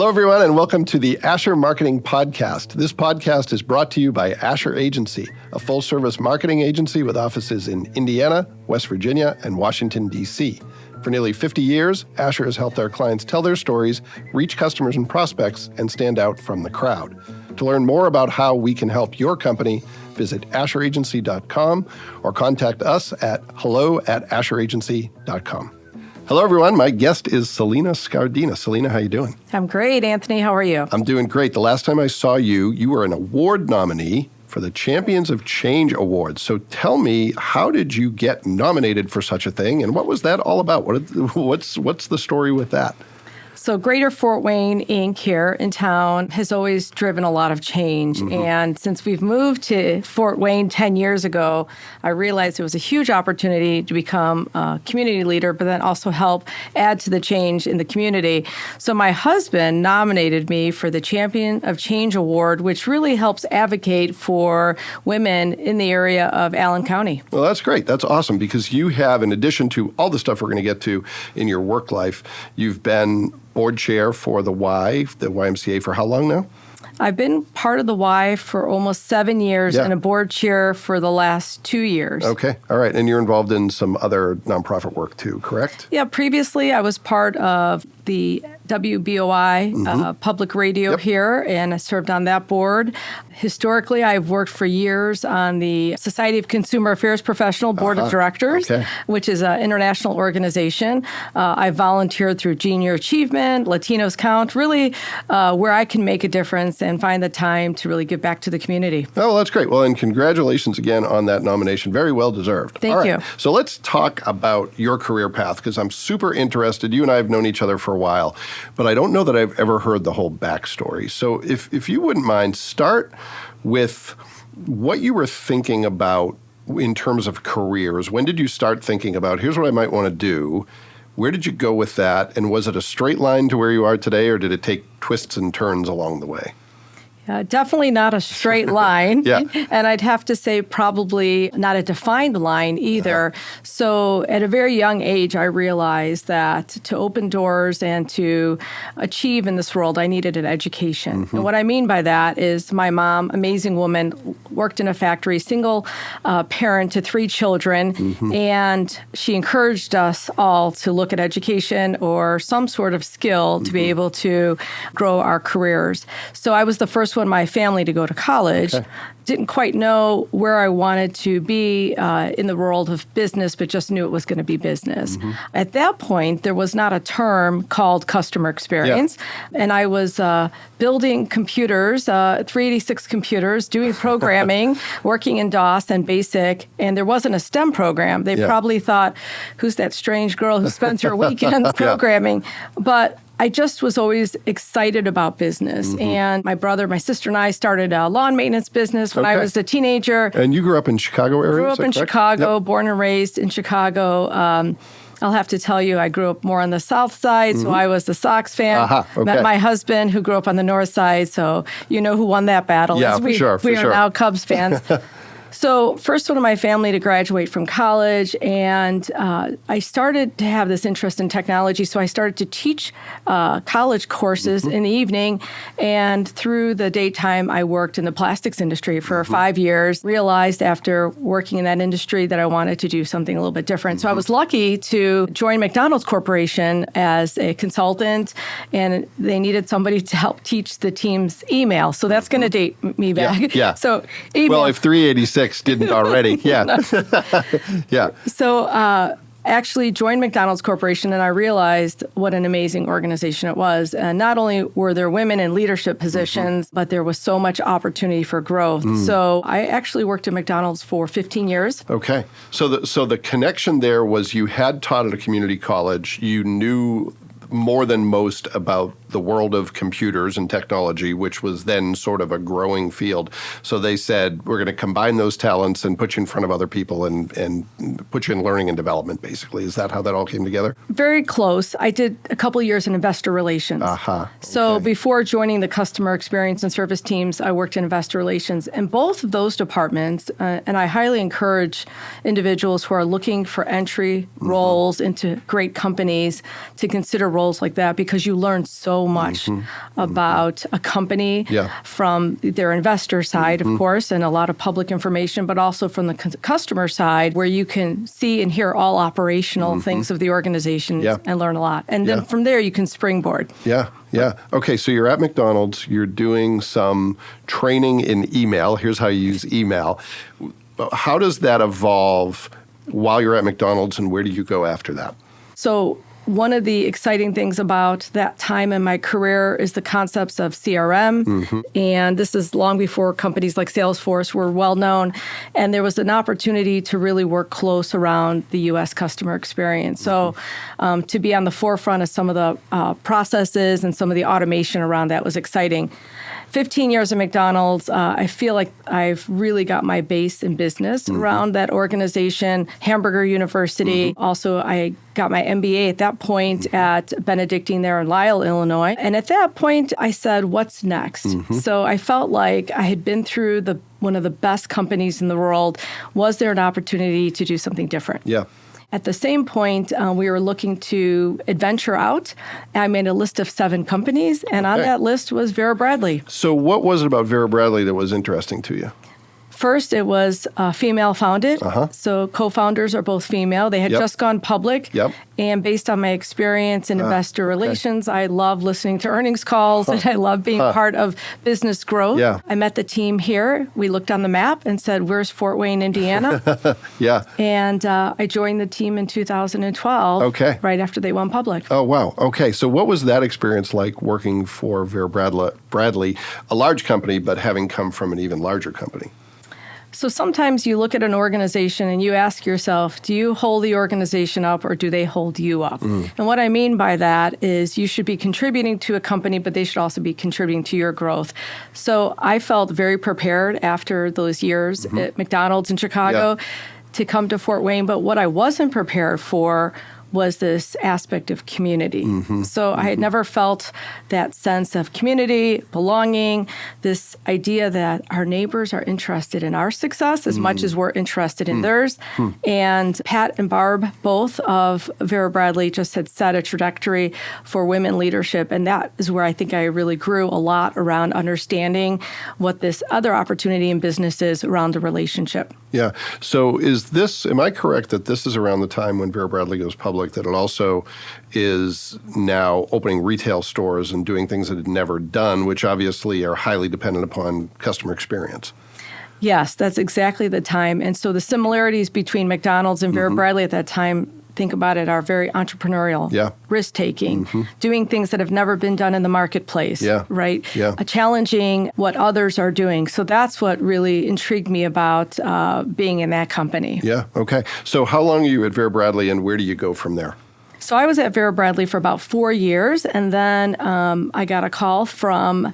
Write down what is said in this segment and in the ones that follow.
Hello, everyone, and welcome to the Asher Marketing Podcast. This podcast is brought to you by Asher Agency, a full-service marketing agency with offices in Indiana, West Virginia, and Washington, D.C. For nearly 50 years, Asher has helped our clients tell their stories, reach customers and prospects, and stand out from the crowd. To learn more about how we can help your company, visit asheragency.com or contact us at hello@asheragency.com. Hello, everyone. My guest is Salena Scardina. Salena, how you doing? I'm great, Anthony. How are you? I'm doing great. The last time I saw you, you were an award nominee for the Champions of Change Award. So tell me, how did you get nominated for such a thing, and what was that all about? What's the story with that? So Greater Fort Wayne, Inc. here in town has always driven a lot of change. And since we've moved to Fort Wayne 10 years ago, I realized it was a huge opportunity to become a community leader, but then also help add to the change in the community. So my husband nominated me for the Champion of Change Award, which really helps advocate for women in the area of Allen County. Well, that's great. That's awesome, because you have, in addition to all the stuff we're going to get to in your work life, you've been board chair for the YMCA, for how long now? I've been part of the Y for almost 7 years and a board chair for the last 2 years. Okay. All right. And you're involved in some other nonprofit work too, correct? Yeah. Previously, I was part of the WBOI public radio here, and I served on that board. Historically, I've worked for years on the Society of Consumer Affairs Professional Board of Directors, which is an international organization. I volunteered through Junior Achievement, Latinos Count, really where I can make a difference and find the time to really give back to the community. Oh, well, that's great. Well, and congratulations again on that nomination. Very well deserved. Thank you. So let's talk about your career path, because I'm super interested. You and I have known each other for a while, but I don't know that I've ever heard the whole backstory. So if you wouldn't mind, start with what you were thinking about in terms of careers. When did you start thinking about, here's what I might want to do? Where did you go with that? And was it a straight line to where you are today, or did it take twists and turns along the way? Definitely not a straight line. And I'd have to say probably not a defined line either. So at a very young age, I realized that to open doors and to achieve in this world, I needed an education. And what I mean by that is my mom, amazing woman, worked in a factory, single parent to 3 children. And she encouraged us all to look at education or some sort of skill to be able to grow our careers. So I was the first one in my family to go to college. Didn't quite know where I wanted to be in the world of business, but just knew it was going to be business. At that point, there was not a term called customer experience. And I was building computers, 386 computers, doing programming, working in DOS and BASIC, and there wasn't a STEM program. They probably thought, who's that strange girl who spends her weekends programming? But I just was always excited about business. And my brother, my sister, and I started a lawn maintenance business when I was a teenager. And you grew up in Chicago area? Grew up in Chicago, born and raised in Chicago. I'll have to tell you, I grew up more on the south side, so I was the Sox fan. Met my husband, who grew up on the north side, so you know who won that battle. Yeah, we are now Cubs fans. So first one in my family to graduate from college, and I started to have this interest in technology, so I started to teach college courses in the evening, and through the daytime, I worked in the plastics industry for 5 years, realized after working in that industry that I wanted to do something a little bit different. So I was lucky to join McDonald's Corporation as a consultant, and they needed somebody to help teach the team's email. So that's going to date me back. So email. Well, if 386 didn't already. So actually joined McDonald's Corporation, and I realized what an amazing organization it was. And not only were there women in leadership positions, but there was so much opportunity for growth. So I actually worked at McDonald's for 15 years. Okay. So the connection there was you had taught at a community college. You knew more than most about the world of computers and technology, which was then sort of a growing field. So they said, we're going to combine those talents and put you in front of other people and put you in learning and development, basically. Is that how that all came together? Very close. I did a couple of years in investor relations. So before joining the customer experience and service teams, I worked in investor relations. And both of those departments, and I highly encourage individuals who are looking for entry roles into great companies to consider roles like that, because you learn so so much about a company from their investor side, of course, and a lot of public information, but also from the customer side, where you can see and hear all operational things of the organization and learn a lot. And then from there, you can springboard. Yeah. Okay, so you're at McDonald's. You're doing some training in email. Here's how you use email. How does that evolve while you're at McDonald's, and where do you go after that? So one of the exciting things about that time in my career is the concepts of CRM. And this is long before companies like Salesforce were well known. And there was an opportunity to really work close around the U.S. customer experience. So to be on the forefront of some of the processes and some of the automation around that was exciting. 15 years at McDonald's, I feel like I've really got my base in business around that organization, Hamburger University. Also, I got my MBA at that point at Benedictine there in Lisle, Illinois. And at that point, I said, what's next? So I felt like I had been through one of the best companies in the world. Was there an opportunity to do something different? Yeah. At the same point, we were looking to adventure out. I made a list of 7 companies, and on that list was Vera Bradley. So what was it about Vera Bradley that was interesting to you? First, it was female founded. So co-founders are both female. They had just gone public. And based on my experience in investor relations, I love listening to earnings calls and I love being part of business growth. I met the team here. We looked on the map and said, where's Fort Wayne, Indiana? And I joined the team in 2012, right after they went public. Oh, wow. Okay. So what was that experience like working for Vera Bradley, a large company, but having come from an even larger company? So sometimes you look at an organization and you ask yourself, do you hold the organization up or do they hold you up? And what I mean by that is you should be contributing to a company, but they should also be contributing to your growth. So I felt very prepared after those years at McDonald's in Chicago to come to Fort Wayne. But what I wasn't prepared for was this aspect of community. So I had never felt that sense of community, belonging, this idea that our neighbors are interested in our success as much as we're interested in theirs. And Pat and Barb, both of Vera Bradley, just had set a trajectory for women leadership. And that is where I think I really grew a lot around understanding what this other opportunity in business is around the relationship. Yeah. So am I correct that this is around the time when Vera Bradley goes public, that it also is now opening retail stores and doing things it had never done, which obviously are highly dependent upon customer experience? Yes, that's exactly the time. And so the similarities between McDonald's and Vera Bradley at that time, think about it, are very entrepreneurial, risk-taking, doing things that have never been done in the marketplace, right? Challenging what others are doing. So that's what really intrigued me about being in that company. Yeah, okay. So how long are you at Vera Bradley and where do you go from there? So I was at Vera Bradley for about 4 years, and then I got a call from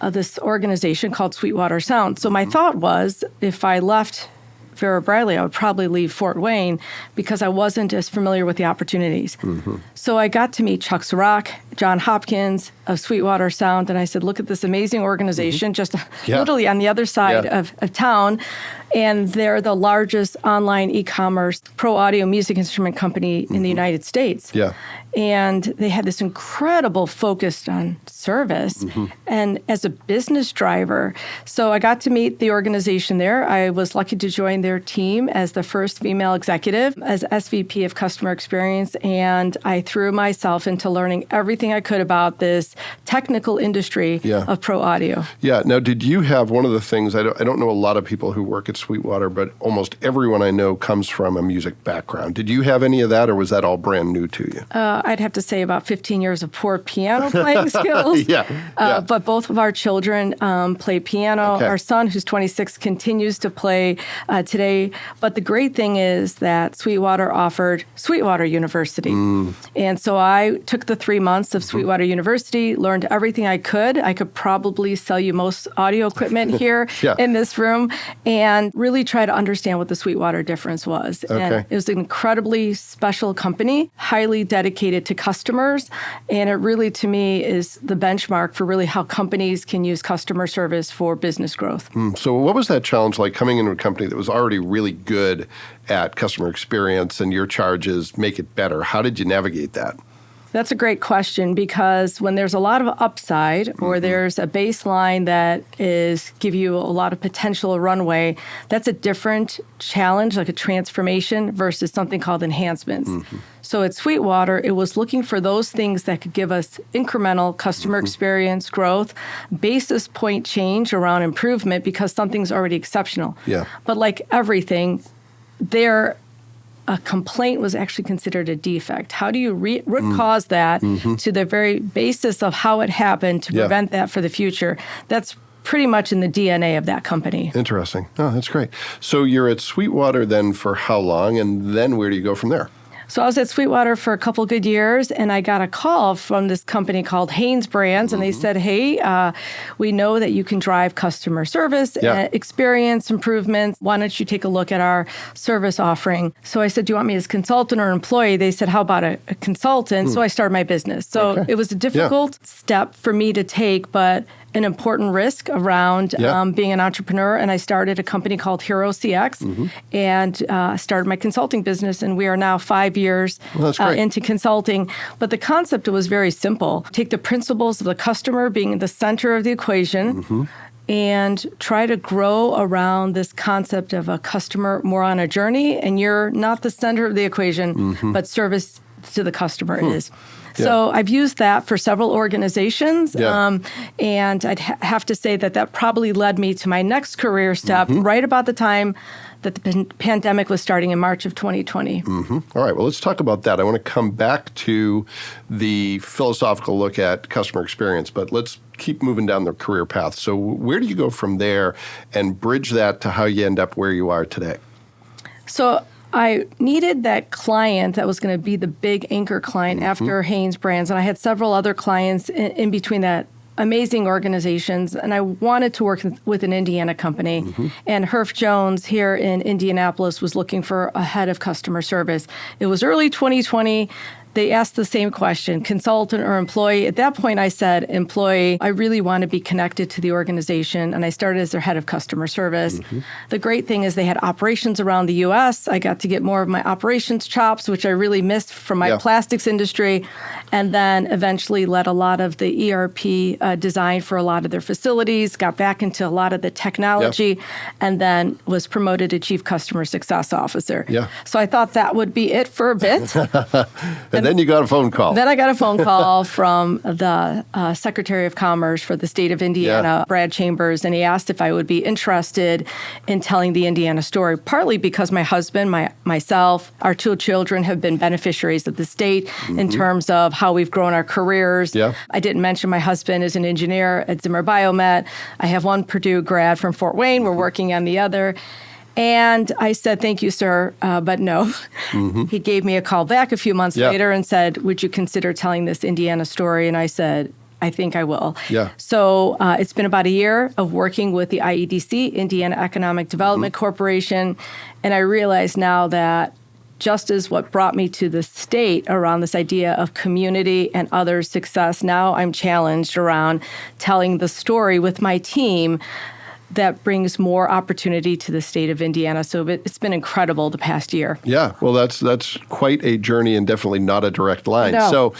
this organization called Sweetwater Sound. So my thought was, if I left Vera Bradley, I would probably leave Fort Wayne because I wasn't as familiar with the opportunities. So I got to meet Chuck Sirach, John Hopkins of Sweetwater Sound, and I said, look at this amazing organization just literally on the other side of town. And they're the largest online e-commerce pro audio music instrument company in the United States. And they had this incredible focus on service and as a business driver. So I got to meet the organization there. I was lucky to join their team as the first female executive, as SVP of customer experience. And I threw myself into learning everything I could about this technical industry of pro audio. Now, did you have one of the things, I don't know a lot of people who work at Sweetwater, but almost everyone I know comes from a music background. Did you have any of that, or was that all brand new to you? I'd have to say about 15 years of poor piano playing skills. But both of our children play piano. Our son, who's 26, continues to play today. But the great thing is that Sweetwater offered Sweetwater University. And so I took the 3 months of Sweetwater University, learned everything I could. I could probably sell you most audio equipment here in this room, and really try to understand what the Sweetwater difference was. And it was an incredibly special company, highly dedicated to customers. And it really, to me, is the benchmark for really how companies can use customer service for business growth. So what was that challenge like coming into a company that was already really good at customer experience and your charge is make it better? How did you navigate that? That's a great question, because when there's a lot of upside or there's a baseline that is give you a lot of potential runway, that's a different challenge, like a transformation versus something called enhancements. So at Sweetwater, it was looking for those things that could give us incremental customer experience growth, basis point change around improvement because something's already exceptional. Yeah. But like everything, a complaint was actually considered a defect. How do you root cause that to the very basis of how it happened to prevent that for the future? That's pretty much in the DNA of that company. Interesting. Oh, that's great. So you're at Sweetwater then for how long, and then where do you go from there? So I was at Sweetwater for a couple good years, and I got a call from this company called Hanes Brands, and they said, hey, we know that you can drive customer service and experience improvements. Why don't you take a look at our service offering? So I said, do you want me as consultant or employee? They said, how about a consultant? So I started my business. So it was a difficult step for me to take, but an important risk around being an entrepreneur. And I started a company called Hero CX and started my consulting business. And we are now 5 years into consulting. But the concept was very simple. Take the principles of the customer being the center of the equation and try to grow around this concept of a customer more on a journey. And you're not the center of the equation, but service to the customer is. So I've used that for several organizations, and I'd have to say that probably led me to my next career step right about the time that the pandemic was starting in March of 2020. All right, well, let's talk about that. I want to come back to the philosophical look at customer experience, but let's keep moving down the career path. So where do you go from there and bridge that to how you end up where you are today? So I needed that client that was going to be the big anchor client after Hanes Brands. And I had several other clients in between that, amazing organizations. And I wanted to work with an Indiana company. And Herf Jones here in Indianapolis was looking for a head of customer service. It was early 2020. They asked the same question, consultant or employee. At that point, I said, employee. I really want to be connected to the organization. And I started as their head of customer service. The great thing is they had operations around the U.S. I got to get more of my operations chops, which I really missed from my plastics industry. And then eventually led a lot of the ERP design for a lot of their facilities, got back into a lot of the technology, and then was promoted to Chief Customer Success Officer. So I thought that would be it for a bit. And then you got a phone call. Then I got a phone call from the Secretary of Commerce for the state of Indiana, Brad Chambers, and he asked if I would be interested in telling the Indiana story, partly because my husband, myself, our 2 children have been beneficiaries of the state in terms of how we've grown our careers. I didn't mention my husband is an engineer at Zimmer Biomet. I have one Purdue grad from Fort Wayne. We're working on the other. And I said, thank you, sir, but no. He gave me a call back a few months later and said, would you consider telling this Indiana story? And I said, I think I will. So it's been about a year of working with the IEDC, Indiana Economic Development Corporation, and I realize now that just as what brought me to the state around this idea of community and other success, now I'm challenged around telling the story with my team that brings more opportunity to the state of Indiana. So it's been incredible the past year. Yeah, well, that's quite a journey and definitely not a direct line. No. So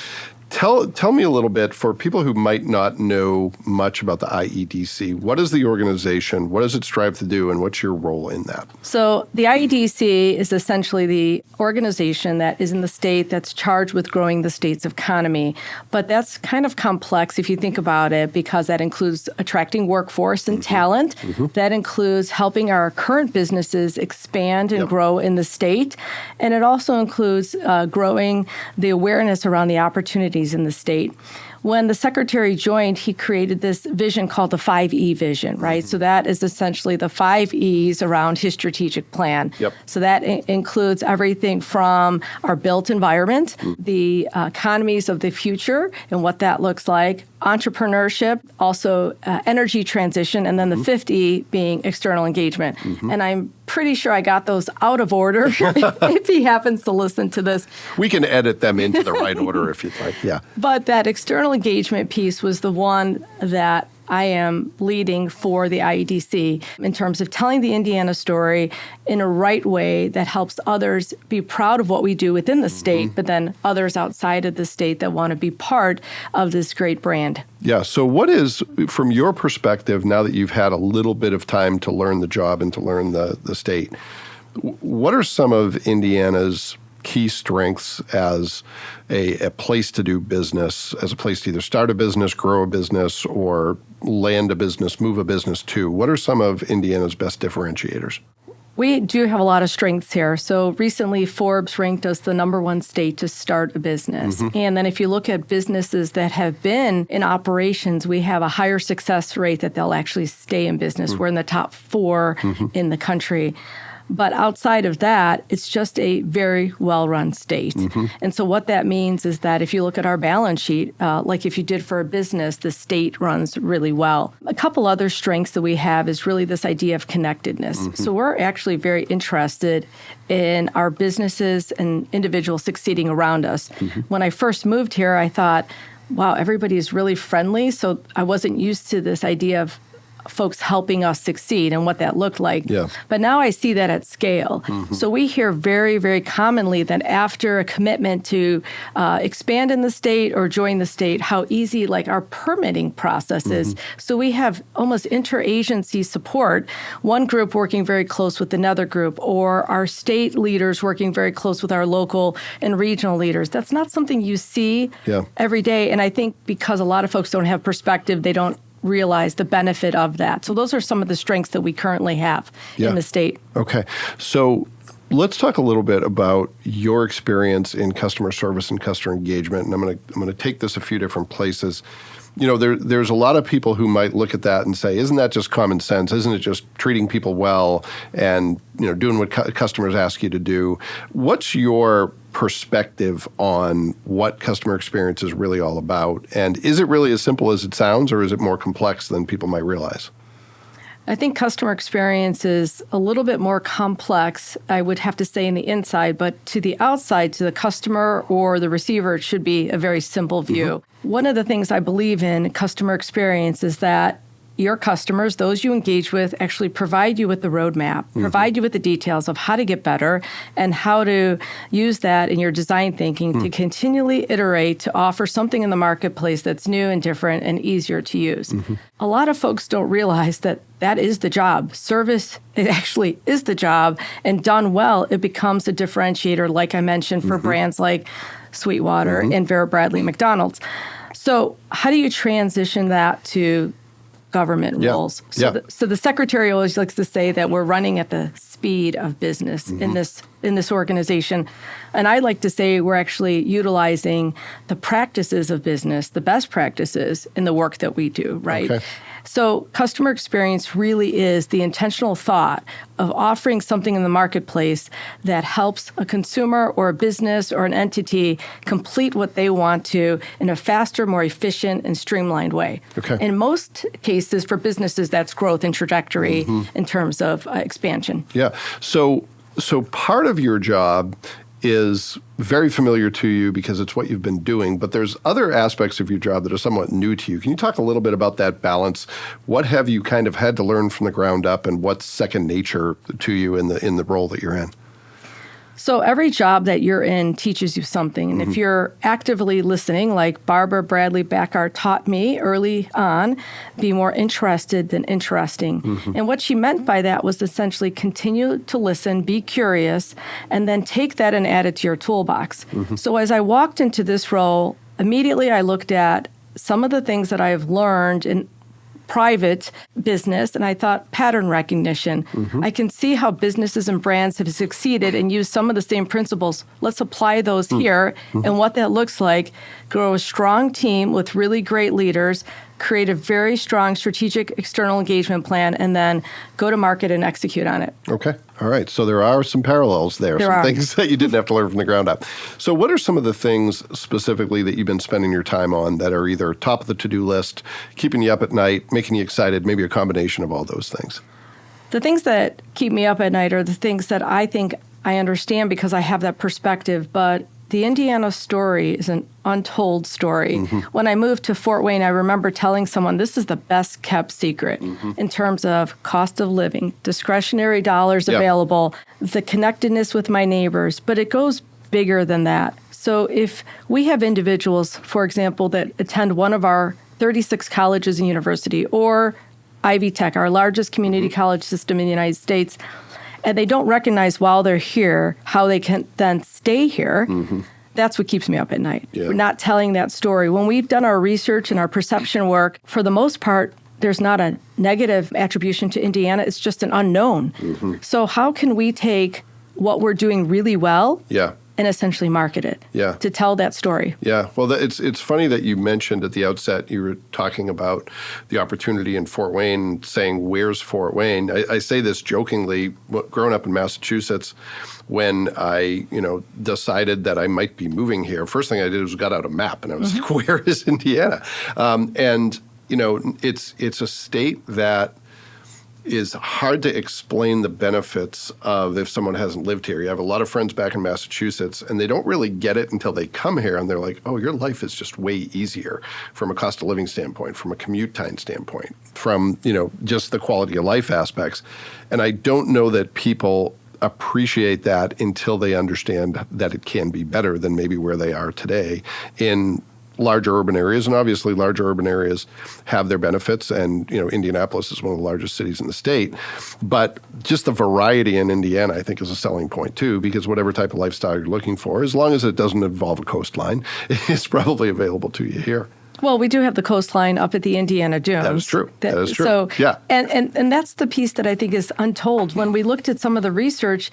tell me a little bit, for people who might not know much about the IEDC, what is the organization, what does it strive to do, and what's your role in that? So the IEDC is essentially the organization that is in the state that's charged with growing the state's economy. But that's kind of complex if you think about it, because that includes attracting workforce and talent. That includes helping our current businesses expand and grow in the state. And it also includes growing the awareness around the opportunities in the state. When the secretary joined, he created this vision called the 5E vision, right? So that is essentially the 5 E's around his strategic plan. So that includes everything from our built environment, the economies of the future and what that looks like, entrepreneurship, also energy transition, and then the 5th E being external engagement. And I'm pretty sure I got those out of order if he happens to listen to this. We can edit them into the right order if you'd like, But that external engagement piece was the one that I am leading for the IEDC in terms of telling the Indiana story in a right way that helps others be proud of what we do within the state, but then others outside of the state that want to be part of this great brand. Yeah. So what is, from your perspective, now that you've had a little bit of time to learn the job and to learn the state, what are some of Indiana's key strengths as a place to do business, as a place to either start a business, grow a business, or land a business, move a business to? What are some of Indiana's best differentiators? We do have a lot of strengths here. So recently, Forbes ranked us the #1 state to start a business. And then if you look at businesses that have been in operations, we have a higher success rate that they'll actually stay in business. We're in the top 4 in the country. But outside of that, it's just a very well-run state. And so what that means is that if you look at our balance sheet, like if you did for a business, the state runs really well. A couple other strengths that we have is really this idea of connectedness. So we're actually very interested in our businesses and individuals succeeding around us. When I first moved here, I thought, wow, everybody is really friendly. So I wasn't used to this idea of folks helping us succeed and what that looked like. Yeah. But now I see that at scale. So we hear very, very commonly that after a commitment to expand in the state or join the state, how easy like our permitting process is. So we have almost interagency support, one group working very close with another group, or our state leaders working very close with our local and regional leaders. That's not something you see every day. And I think because a lot of folks don't have perspective, they don't realize the benefit of that. So those are some of the strengths that we currently have in the state. Okay. So let's talk a little bit about your experience in customer service and customer engagement. And I'm going to take this a few different places. You know, there's a lot of people who might look at that and say, isn't that just common sense? Isn't it just treating people well and, you know, doing what customers ask you to do? What's your perspective on what customer experience is really all about? And is it really as simple as it sounds, or is it more complex than people might realize? I think customer experience is a little bit more complex, I would have to say, in the inside, but to the outside, to the customer or the receiver, it should be a very simple view. One of the things I believe in customer experience is that your customers, those you engage with, actually provide you with the roadmap, provide you with the details of how to get better and how to use that in your design thinking to continually iterate to offer something in the marketplace that's new and different and easier to use. A lot of folks don't realize that that is the job. Service, it actually is the job, and done well, it becomes a differentiator, like I mentioned, for brands like Sweetwater and Vera Bradley McDonald's. So how do you transition that to government roles? So the secretary always likes to say that we're running at the speed of business in this organization. And I like to say we're actually utilizing the practices of business, the best practices in the work that we do, right? Okay. So customer experience really is the intentional thought of offering something in the marketplace that helps a consumer or a business or an entity complete what they want to in a faster, more efficient, and streamlined way. Okay. In most cases, for businesses, that's growth and trajectory in terms of expansion. Yeah. So part of your job is very familiar to you because it's what you've been doing, but there's other aspects of your job that are somewhat new to you. Can you talk a little bit about that balance? What have you kind of had to learn from the ground up, and what's second nature to you in the role that you're in? So every job that you're in teaches you something. And if you're actively listening, like Barbara Bradley Backart taught me early on, be more interested than interesting. And what she meant by that was essentially continue to listen, be curious, and then take that and add it to your toolbox. So as I walked into this role, immediately I looked at some of the things that I've learned in private business, and I thought pattern recognition. I can see how businesses and brands have succeeded and used some of the same principles. Let's apply those here, and what that looks like: grow a strong team with really great leaders, create a very strong strategic external engagement plan, and then go to market and execute on it. Okay. All right. So there are some parallels there, some things that you didn't have to learn from the ground up. So what are some of the things specifically that you've been spending your time on that are either top of the to-do list, keeping you up at night, making you excited, maybe a combination of all those things? The things that keep me up at night are the things that I think I understand because I have that perspective, but the Indiana story is an untold story. When I moved to Fort Wayne, I remember telling someone this is the best kept secret in terms of cost of living, discretionary dollars available, the connectedness with my neighbors, but it goes bigger than that. So if we have individuals, for example, that attend one of our 36 colleges and university, or Ivy Tech, our largest community college system in the United States, and they don't recognize while they're here how they can then stay here, that's what keeps me up at night. We're not telling that story. When we've done our research and our perception work, for the most part, there's not a negative attribution to Indiana. It's just an unknown. So how can we take what we're doing really well and essentially market it to tell that story? Yeah. Well, it's funny that you mentioned at the outset, you were talking about the opportunity in Fort Wayne, saying, where's Fort Wayne? I say this jokingly. Growing up in Massachusetts, when I, decided that I might be moving here, first thing I did was got out a map, and I was like, where is Indiana? It's a state that is hard to explain the benefits of if someone hasn't lived here. You have a lot of friends back in Massachusetts, and they don't really get it until they come here, and they're like, oh, your life is just way easier from a cost of living standpoint, from a commute time standpoint, from, just the quality of life aspects. And I don't know that people appreciate that until they understand that it can be better than maybe where they are today in larger urban areas. And obviously larger urban areas have their benefits, and Indianapolis is one of the largest cities in the state. But just the variety in Indiana, I think, is a selling point too, because whatever type of lifestyle you're looking for, as long as it doesn't involve a coastline, it's probably available to you here. Well, we do have the coastline up at the Indiana Dunes. That is true. That is true. So, yeah. And that's the piece that I think is untold. When we looked at some of the research,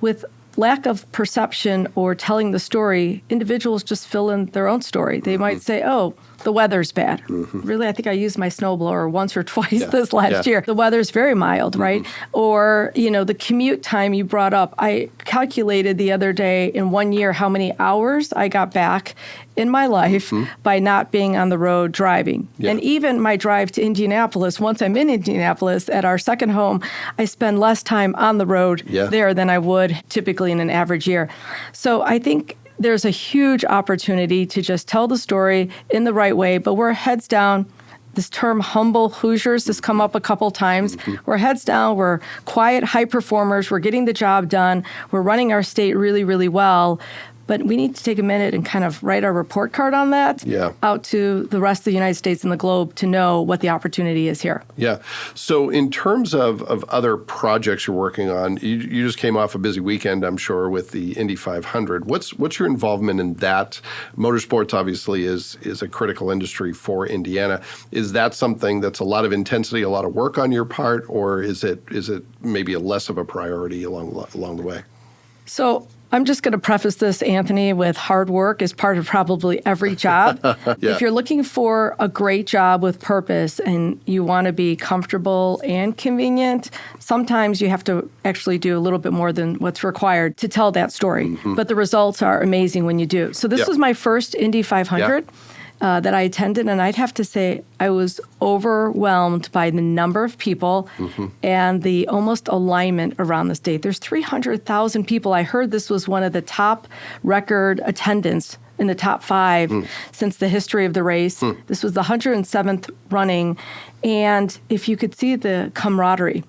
with lack of perception or telling the story, individuals just fill in their own story. They might say, oh, the weather's bad. Really, I think I used my snowblower once or twice this last year. The weather's very mild, right? Or, the commute time you brought up. I calculated the other day in 1 year how many hours I got back in my life by not being on the road driving. And even my drive to Indianapolis, once I'm in Indianapolis at our second home, I spend less time on the road there than I would typically in an average year. So I think there's a huge opportunity to just tell the story in the right way, but we're heads down. This term humble Hoosiers has come up a couple times. We're heads down. We're quiet, high performers. We're getting the job done. We're running our state really, really well. But we need to take a minute and kind of write our report card on that out to the rest of the United States and the globe to know what the opportunity is here. Yeah. So in terms of other projects you're working on, you just came off a busy weekend, I'm sure, with the Indy 500. What's your involvement in that? Motorsports obviously is a critical industry for Indiana. Is that something that's a lot of intensity, a lot of work on your part, or is it maybe a less of a priority along the way? So I'm just going to preface this, Anthony, with hard work is part of probably every job. If you're looking for a great job with purpose and you want to be comfortable and convenient, sometimes you have to actually do a little bit more than what's required to tell that story. But the results are amazing when you do. So this was my first Indy 500. That I attended, and I'd have to say I was overwhelmed by the number of people and the almost alignment around the state. There's 300,000 people. I heard this was one of the top record attendance in the top 5 since the history of the race. This was the 107th running, and if you could see the camaraderie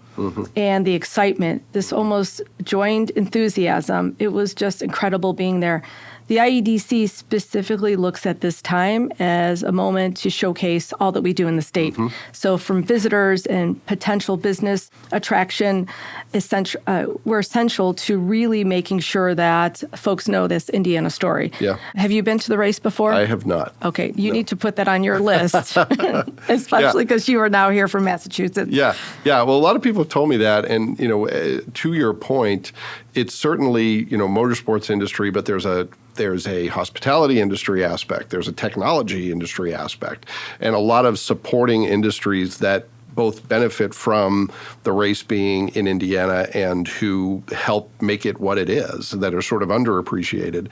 and the excitement, this almost joined enthusiasm. It was just incredible being there. The IEDC specifically looks at this time as a moment to showcase all that we do in the state. So from visitors and potential business attraction, we're essential to really making sure that folks know this Indiana story. Have you been to the race before? I have not. Okay, you need to put that on your list, especially because you are now here from Massachusetts. Well, a lot of people have told me that, and to your point, it's certainly motorsports industry, but there's a hospitality industry aspect, there's a technology industry aspect, and a lot of supporting industries that both benefit from the race being in Indiana and who help make it what it is, that are sort of underappreciated.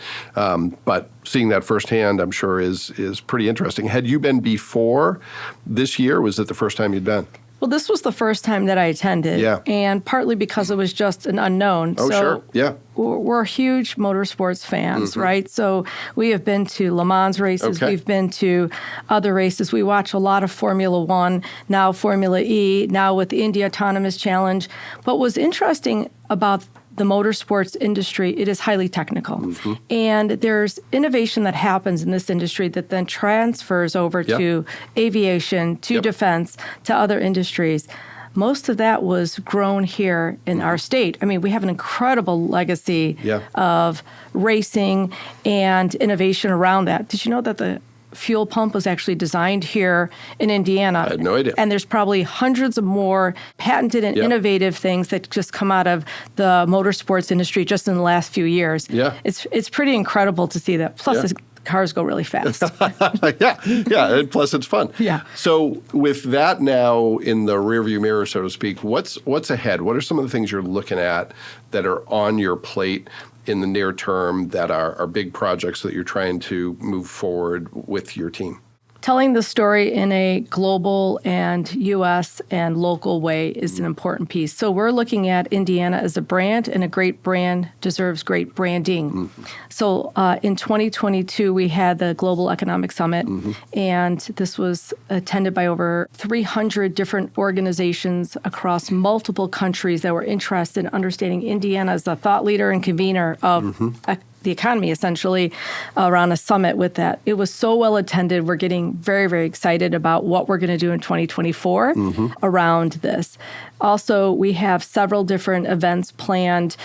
But seeing that firsthand, I'm sure, is pretty interesting. Had you been before this year? Was it the first time you'd been? Well, this was the first time that I attended, and partly because it was just an unknown. Oh, sure. Yeah. We're huge motorsports fans, right? So we have been to Le Mans races. Okay. We've been to other races. We watch a lot of Formula One, now Formula E, now with the Indy Autonomous Challenge. But what's interesting about the motorsports industry, it is highly technical. And there's innovation that happens in this industry that then transfers over to aviation, to defense, to other industries. Most of that was grown here in our state. I mean, we have an incredible legacy of racing and innovation around that. Did you know that the fuel pump was actually designed here in Indiana? I had no idea. And there's probably hundreds of more patented and innovative things that just come out of the motorsports industry just in the last few years. It's pretty incredible to see that. Plus, the cars go really fast. And plus it's fun. So with that now in the rearview mirror, so to speak, what's ahead? What are some of the things you're looking at that are on your plate in the near term that are big projects that you're trying to move forward with your team? Telling the story in a global and U.S. and local way is an important piece. So we're looking at Indiana as a brand, and a great brand deserves great branding. So in 2022, we had the Global Economic Summit, and this was attended by over 300 different organizations across multiple countries that were interested in understanding Indiana as a thought leader and convener of the economy, essentially, around a summit with that. It was so well attended. We're getting very, very excited about what we're going to do in 2024 around this. Also, we have several different events planned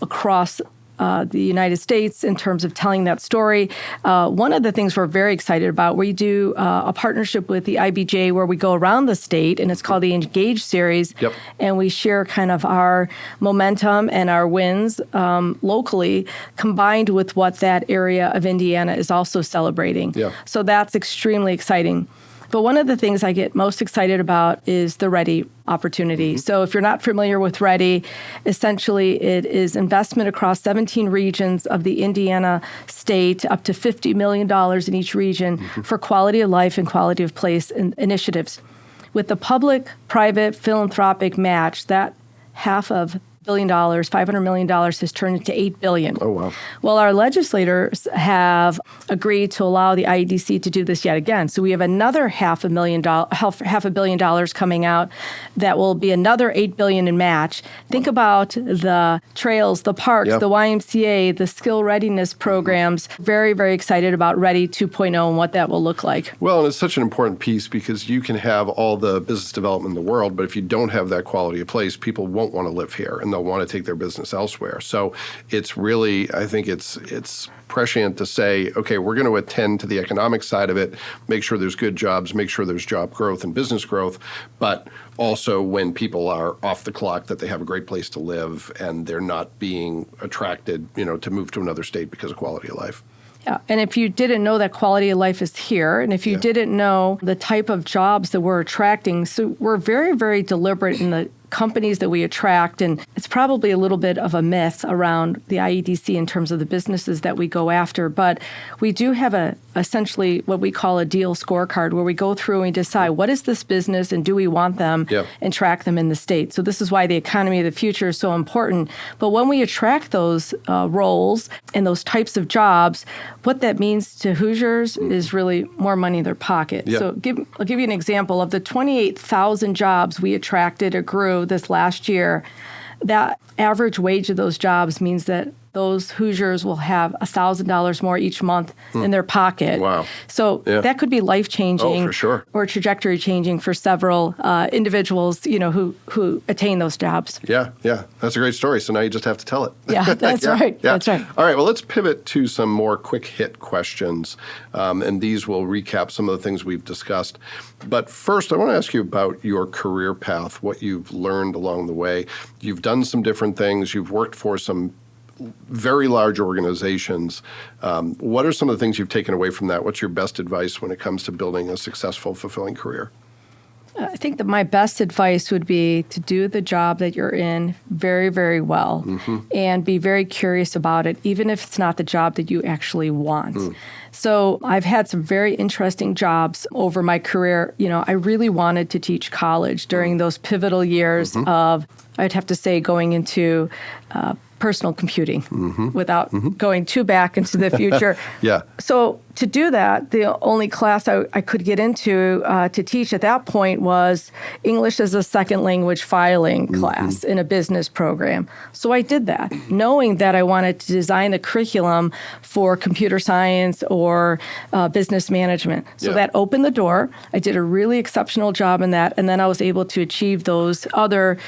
across the United States in terms of telling that story. One of the things we're very excited about, we do a partnership with the IBJ where we go around the state, and it's called the Engage Series, and we share kind of our momentum and our wins locally, combined with what that area of Indiana is also celebrating. So that's extremely exciting. But one of the things I get most excited about is the READY opportunity. So if you're not familiar with READY, essentially it is investment across 17 regions of the Indiana state, up to $50 million in each region for quality of life and quality of place initiatives. With the public-private philanthropic match, that $500 million has turned into $8 billion. Oh, wow. Well, our legislators have agreed to allow the IEDC to do this yet again. So we have another $500 million coming out that will be another $8 billion in match. Think about the trails, the parks, the YMCA, the skill readiness programs. Very, very excited about READY 2.0 and what that will look like. Well, and it's such an important piece because you can have all the business development in the world, but if you don't have that quality of place, people won't want to live here, and they'll want to take their business elsewhere. So it's really, I think it's prescient to say, okay, we're going to attend to the economic side of it, make sure there's good jobs, make sure there's job growth and business growth, but also when people are off the clock, that they have a great place to live and they're not being attracted, to move to another state because of quality of life. Yeah, and if you didn't know that quality of life is here, and if you didn't know the type of jobs that we're attracting, so we're very, very deliberate in the companies that we attract, and it's probably a little bit of a myth around the IEDC in terms of the businesses that we go after, but we do have essentially what we call a deal scorecard where we go through and we decide what is this business and do we want them and track them in the state. So this is why the economy of the future is so important. But when we attract those roles and those types of jobs, what that means to Hoosiers is really more money in their pocket. So I'll give you an example. Of the 28,000 jobs we attracted or grew this last year, that average wage of those jobs means that those Hoosiers will have $1,000 more each month in their pocket. Wow. So that could be life-changing for sure. or trajectory-changing for several individuals, who attain those jobs. Yeah. That's a great story. So now you just have to tell it. Yeah, that's right. Yeah. That's right. All right, well, let's pivot to some more quick-hit questions, and these will recap some of the things we've discussed. But first, I want to ask you about your career path, what you've learned along the way. You've done some different things. You've worked for some very large organizations. What are some of the things you've taken away from that? What's your best advice when it comes to building a successful, fulfilling career? I think that my best advice would be to do the job that you're in very, very well and be very curious about it, even if it's not the job that you actually want. So I've had some very interesting jobs over my career. I really wanted to teach college during those pivotal years of, I'd have to say, going into personal computing without going too back into the future. So to do that, the only class I could get into to teach at that point was English as a second language filing class in a business program. So I did that, knowing that I wanted to design the curriculum for computer science or business management. So that opened the door. I did a really exceptional job in that, and then I was able to achieve those other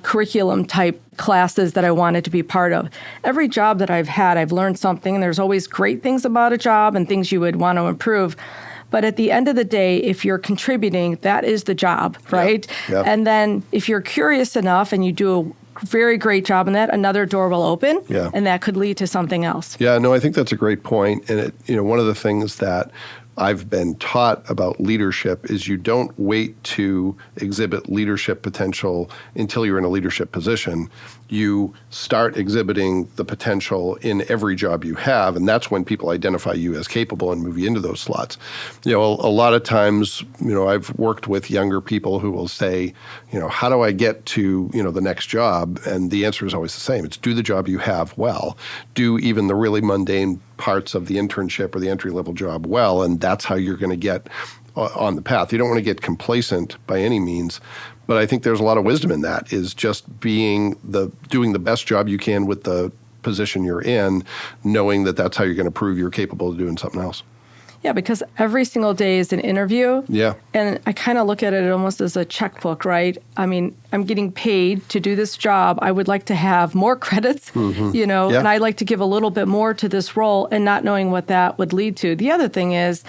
curriculum type classes that I wanted to be part of. Every job that I've had, I've learned something, and there's always great things about a job and things you would want to improve. But at the end of the day, if you're contributing, that is the job, right? And then if you're curious enough and you do a very great job in that, another door will open, and that could lead to something else. Yeah, no, I think that's a great point. And one of the things that I've been taught about leadership is you don't wait to exhibit leadership potential until you're in a leadership position. You start exhibiting the potential in every job you have, and that's when people identify you as capable and move you into those slots. A lot of times, I've worked with younger people who will say, how do I get to, the next job? And the answer is always the same. It's do the job you have well. Do even the really mundane parts of the internship or the entry-level job well, and that's how you're going to get on the path. You don't want to get complacent by any means, but I think there's a lot of wisdom in that, is just doing the best job you can with the position you're in, knowing that that's how you're going to prove you're capable of doing something else. Yeah, because every single day is an interview. Yeah. And I kind of look at it almost as a checkbook, right? I mean, I'm getting paid to do this job. I would like to have more credits, and I'd like to give a little bit more to this role, and not knowing what that would lead to. The other thing is,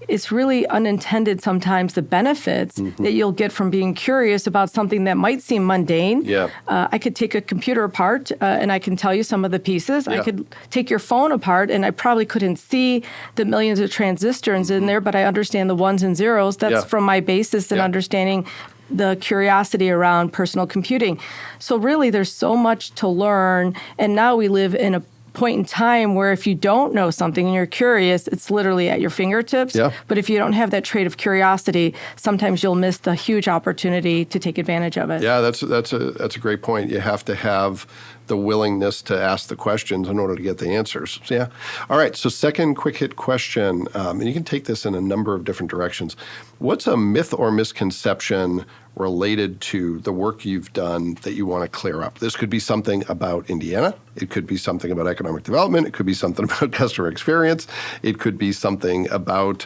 it's really unintended sometimes, the benefits that you'll get from being curious about something that might seem mundane. I could take a computer apart and I can tell you some of the pieces. I could take your phone apart and I probably couldn't see the millions of transistors in there, but I understand the ones and zeros. That's from my basis in understanding the curiosity around personal computing. So really, there's so much to learn. And now we live in a point in time where if you don't know something and you're curious, it's literally at your fingertips. But if you don't have that trait of curiosity, sometimes you'll miss the huge opportunity to take advantage of it. Yeah, that's a great point. You have to have the willingness to ask the questions in order to get the answers. So, all right, so second quick hit question, and you can take this in a number of different directions. What's a myth or misconception related to the work you've done that you want to clear up? This could be something about Indiana. It could be something about economic development. It could be something about customer experience. It could be something about,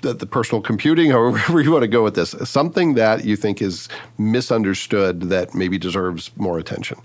the personal computing, however you want to go with this. Something that you think is misunderstood that maybe deserves more attention.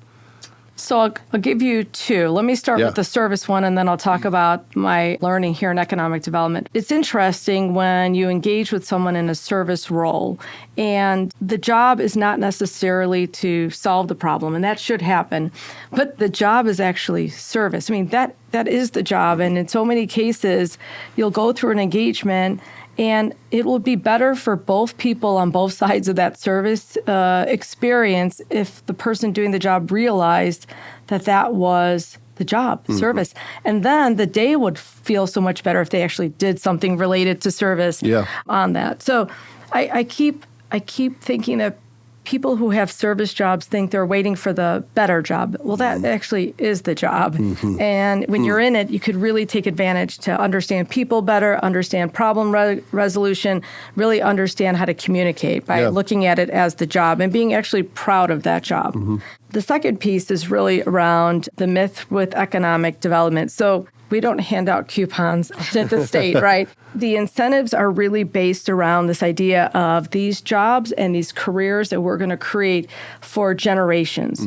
So I'll give you two. Let me start with the service one, and then I'll talk about my learning here in economic development. It's interesting when you engage with someone in a service role, and the job is not necessarily to solve the problem, and that should happen, but the job is actually service. I mean, that is the job, and in so many cases, you'll go through an engagement, and it will be better for both people on both sides of that service experience if the person doing the job realized that was the job, service. And then the day would feel so much better if they actually did something related to service on that. So I keep thinking that people who have service jobs think they're waiting for the better job. Well, that actually is the job. And when you're in it, you could really take advantage to understand people better, understand problem resolution, really understand how to communicate by looking at it as the job and being actually proud of that job. The second piece is really around the myth with economic development. So we don't hand out coupons at the state, right? The incentives are really based around this idea of these jobs and these careers that we're going to create for generations,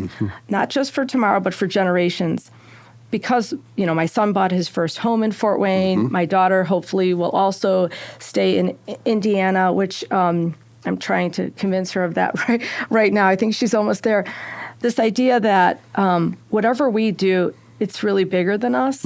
not just for tomorrow, but for generations. Because, my son bought his first home in Fort Wayne. My daughter hopefully will also stay in Indiana, which I'm trying to convince her of that right now. I think she's almost there. This idea that whatever we do, it's really bigger than us.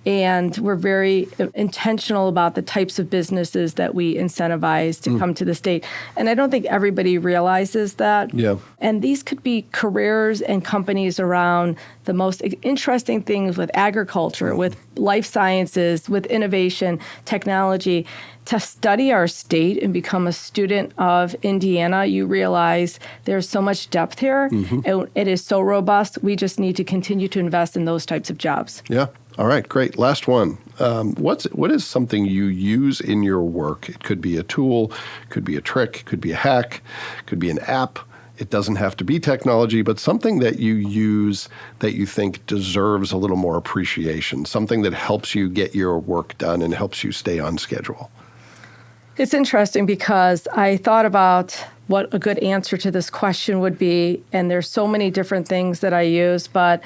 And we're very intentional about the types of businesses that we incentivize to come to the state. And I don't think everybody realizes that. Yeah. And these could be careers and companies around the most interesting things with agriculture, with life sciences, with innovation, technology. To study our state and become a student of Indiana, you realize there's so much depth here. And it is so robust. We just need to continue to invest in those types of jobs. Yeah. All right, great. Last one. What is something you use in your work? It could be a tool, could be a trick, could be a hack, could be an app. It doesn't have to be technology, but something that you use that you think deserves a little more appreciation, something that helps you get your work done and helps you stay on schedule. It's interesting because I thought about what a good answer to this question would be, and there's so many different things that I use, but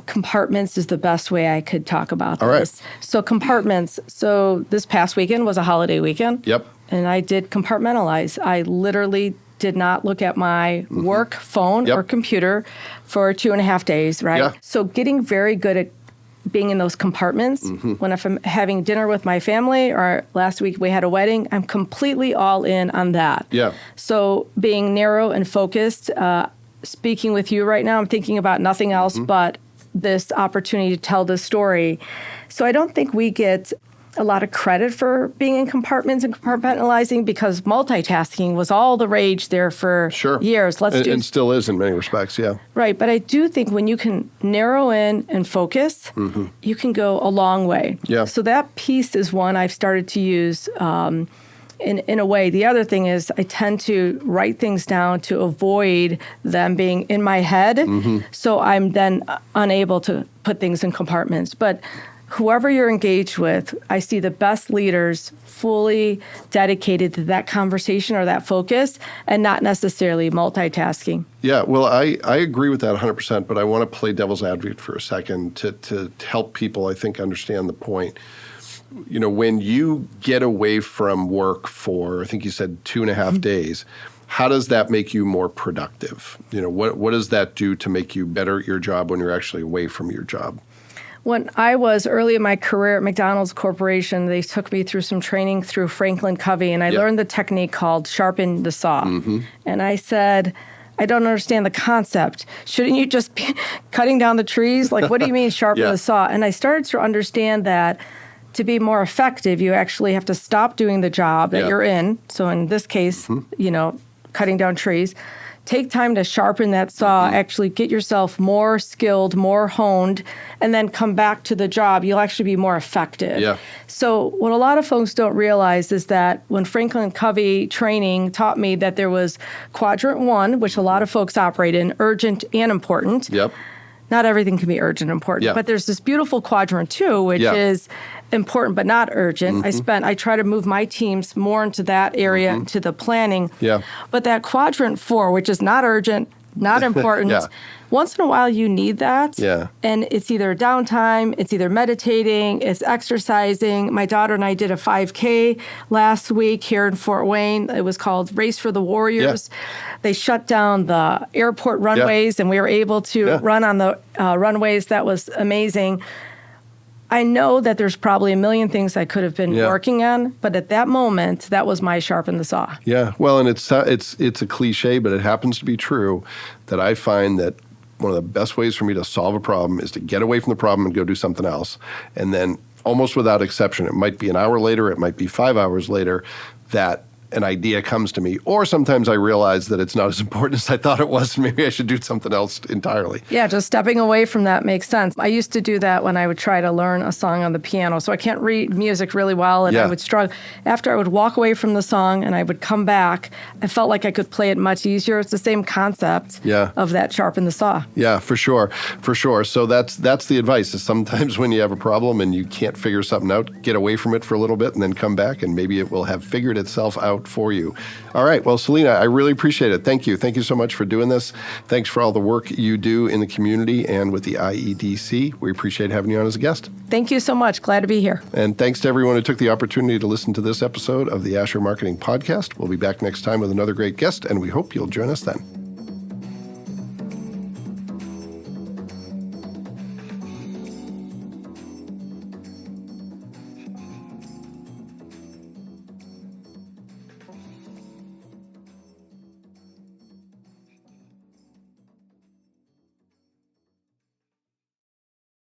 compartments is the best way I could talk about All this. right. So compartments. So this past weekend was a holiday weekend. Yep. And I did compartmentalize. I literally did not look at my work phone or computer for 2.5 days, right? Yeah. So getting very good at being in those compartments. When if I'm having dinner with my family, or last week we had a wedding, I'm completely all in on that. Yeah. So being narrow and focused, speaking with you right now, I'm thinking about nothing else but this opportunity to tell this story. So I don't think we get a lot of credit for being in compartments and compartmentalizing, because multitasking was all the rage there for years. And still is in many respects, yeah. Right, but I do think when you can narrow in and focus, you can go a long way. Yeah. So that piece is one I've started to use in a way. The other thing is I tend to write things down to avoid them being in my head, so I'm then unable to put things in compartments. But whoever you're engaged with, I see the best leaders fully dedicated to that conversation or that focus, and not necessarily multitasking. Yeah, well, I agree with that 100%, but I want to play devil's advocate for a second to help people, I think, understand the point. You know, when you get away from work for, I think you said 2.5 days, how does that make you more productive? You know, what does that do to make you better at your job when you're actually away from your job? When I was early in my career at McDonald's Corporation, they took me through some training through Franklin Covey, and I learned the technique called sharpen the saw. And I said, I don't understand the concept. Shouldn't you just be cutting down the trees? Like, what do you mean sharpen the saw? And I started to understand that to be more effective, you actually have to stop doing the job that you're in. So in this case, you know, cutting down trees. Take time to sharpen that saw, actually get yourself more skilled, more honed, and then come back to the job. You'll actually be more effective. Yeah. So what a lot of folks don't realize is that when Franklin Covey training taught me that there was quadrant 1, which a lot of folks operate in, urgent and important. Yep. Not everything can be urgent and important, but there's this beautiful quadrant 2, which is important but not urgent. I try to move my teams more into that area, into the planning. Yeah. But that quadrant 4, which is not urgent, not important, once in a while you need that. Yeah. And it's either downtime, it's either meditating, it's exercising. My daughter and I did a 5K last week here in Fort Wayne. It was called Race for the Warriors. Yeah. They shut down the airport runways, and we were able to run on the runways. That was amazing. I know that there's probably a million things I could have been working on, but at that moment, that was my sharpen the saw. Yeah, well, and it's a cliche, but it happens to be true that I find that one of the best ways for me to solve a problem is to get away from the problem and go do something else. And then almost without exception, it might be an hour later, it might be 5 hours later, that an idea comes to me, or sometimes I realize that it's not as important as I thought it was, and maybe I should do something else entirely. Yeah, just stepping away from that makes sense. I used to do that when I would try to learn a song on the piano. So I can't read music really well, and I would struggle. After I would walk away from the song and I would come back, I felt like I could play it much easier. It's the same concept of that sharpen the saw. Yeah, for sure. So that's the advice, is sometimes when you have a problem and you can't figure something out, get away from it for a little bit and then come back, and maybe it will have figured itself out for you. All right. Well, Salena, I really appreciate it. Thank you. Thank you so much for doing this. Thanks for all the work you do in the community and with the IEDC. We appreciate having you on as a guest. Thank you so much. Glad to be here. And thanks to everyone who took the opportunity to listen to this episode of the Asher Marketing Podcast. We'll be back next time with another great guest, and we hope you'll join us then.